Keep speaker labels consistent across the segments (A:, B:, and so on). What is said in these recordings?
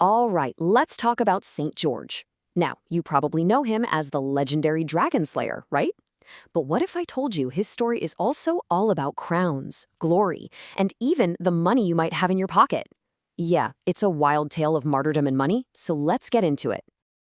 A: All right, let's talk about St. George. Now, you probably know him as the legendary dragon slayer, right? But what if I told you his story is also all about crowns, glory, and even the money you might have in your pocket? Yeah, it's a wild tale of martyrdom and money, so let's get into it.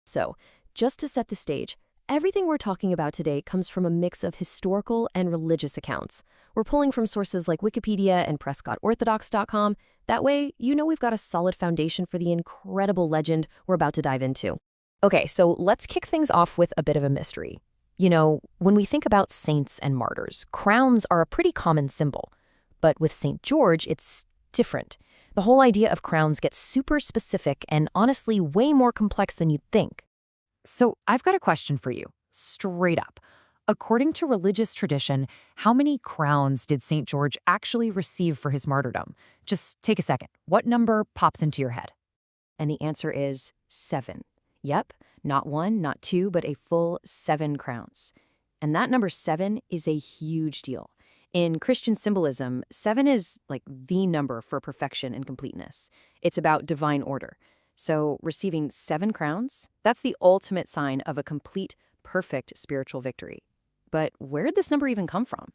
A: So, just to set the stage, everything we're talking about today comes from a mix of historical and religious accounts. We're pulling from sources like Wikipedia and PrescottOrthodox.com. That way, you know we've got a solid foundation for the incredible legend we're about to dive into. Okay, so let's kick things off with a bit of a mystery. You know, when we think about saints and martyrs, crowns are a pretty common symbol. But with St. George, it's different. The whole idea of crowns gets super specific and honestly way more complex than you'd think. So I've got a question for you, straight up. According to religious tradition, how many crowns did St. George actually receive for his martyrdom? Just take a second. What number pops into your head? And the answer is 7. Yep, not 1, not 2, but a full 7 crowns. And that number 7 is a huge deal. In Christian symbolism, 7 is like the number for perfection and completeness. It's about divine order. So receiving 7 crowns, that's the ultimate sign of a complete, perfect spiritual victory. But where did this number even come from?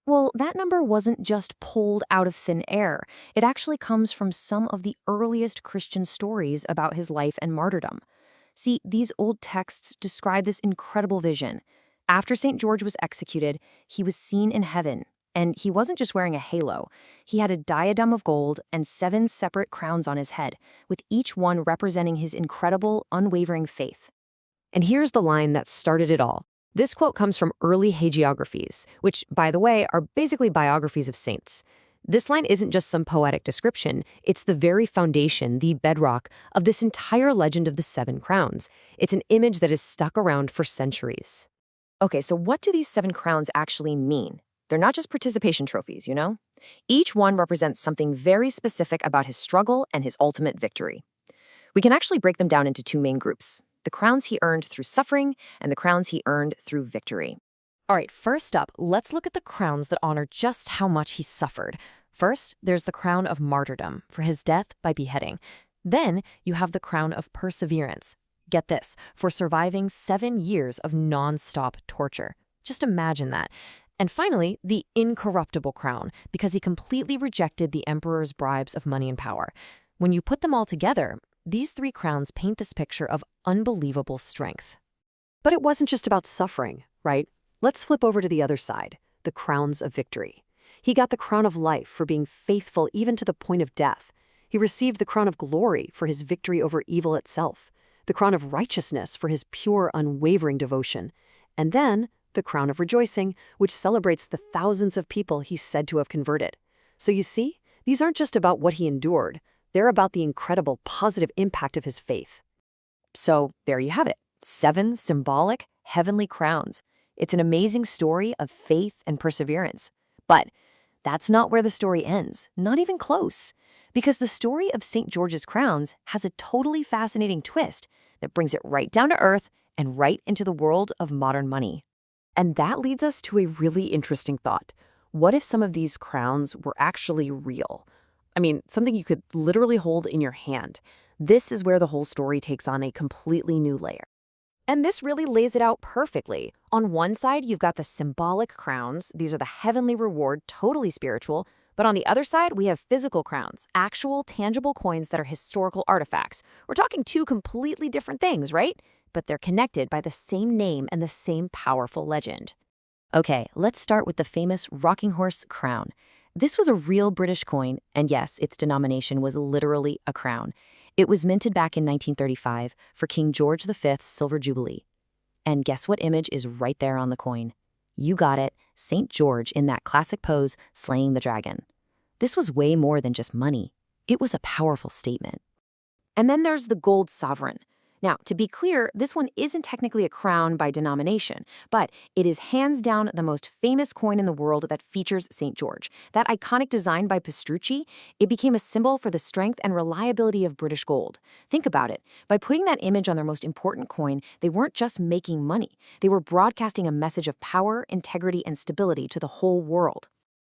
A: Well, that number wasn't just pulled out of thin air. It actually comes from some of the earliest Christian stories about his life and martyrdom. See, these old texts describe this incredible vision. After St. George was executed, he was seen in heaven, and he wasn't just wearing a halo. He had a diadem of gold and 7 separate crowns on his head, with each one representing his incredible, unwavering faith. And here's the line that started it all. This quote comes from early hagiographies, which, by the way, are basically biographies of saints. This line isn't just some poetic description, it's the very foundation, the bedrock, of this entire legend of the 7 crowns. It's an image that has stuck around for centuries. Okay, so what do these 7 crowns actually mean? They're not just participation trophies, you know? Each one represents something very specific about his struggle and his ultimate victory. We can actually break them down into 2 main groups: the crowns he earned through suffering and the crowns he earned through victory. All right, first up, let's look at the crowns that honor just how much he suffered. First, there's the crown of martyrdom for his death by beheading. Then you have the crown of perseverance. Get this, for surviving 7 years of non-stop torture. Just imagine that. And finally, the incorruptible crown, because he completely rejected the emperor's bribes of money and power. When you put them all together, these 3 crowns paint this picture of unbelievable strength. But it wasn't just about suffering, right? Let's flip over to the other side, the crowns of victory. He got the crown of life for being faithful even to the point of death. He received the crown of glory for his victory over evil itself, the crown of righteousness for his pure, unwavering devotion, and then the crown of rejoicing, which celebrates the thousands of people he's said to have converted. So you see, these aren't just about what he endured. They're about the incredible positive impact of his faith. So there you have it, 7 symbolic, heavenly crowns. It's an amazing story of faith and perseverance. But that's not where the story ends, not even close. Because the story of St. George's crowns has a totally fascinating twist that brings it right down to earth and right into the world of modern money. And that leads us to a really interesting thought. What if some of these crowns were actually real? I mean, something you could literally hold in your hand. This is where the whole story takes on a completely new layer. And this really lays it out perfectly. On one side, you've got the symbolic crowns. These are the heavenly reward, totally spiritual. But on the other side, we have physical crowns, actual, tangible coins that are historical artifacts. We're talking 2 completely different things, right? But they're connected by the same name and the same powerful legend. Okay, let's start with the famous Rocking Horse crown. This was a real British coin, and yes, its denomination was literally a crown. It was minted back in 1935 for King George V's Silver Jubilee. And guess what image is right there on the coin? You got it, St. George in that classic pose, slaying the dragon. This was way more than just money. It was a powerful statement. And then there's the gold sovereign. Now, to be clear, this one isn't technically a crown by denomination, but it is hands down the most famous coin in the world that features St. George. That iconic design by Pastrucci, it became a symbol for the strength and reliability of British gold. Think about it. By putting that image on their most important coin, they weren't just making money. They were broadcasting a message of power, integrity, and stability to the whole world.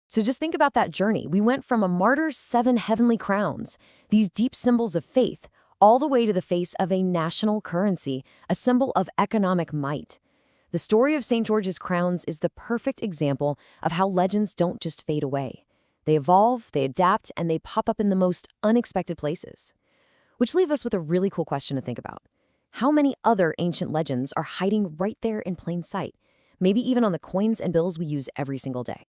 A: So just think about that journey. We went from a martyr's 7 heavenly crowns, these deep symbols of faith, all the way to the face of a national currency, a symbol of economic might. The story of St. George's crowns is the perfect example of how legends don't just fade away. They evolve, they adapt, and they pop up in the most unexpected places. Which leaves us with a really cool question to think about. How many other ancient legends are hiding right there in plain sight? Maybe even on the coins and bills we use every single day.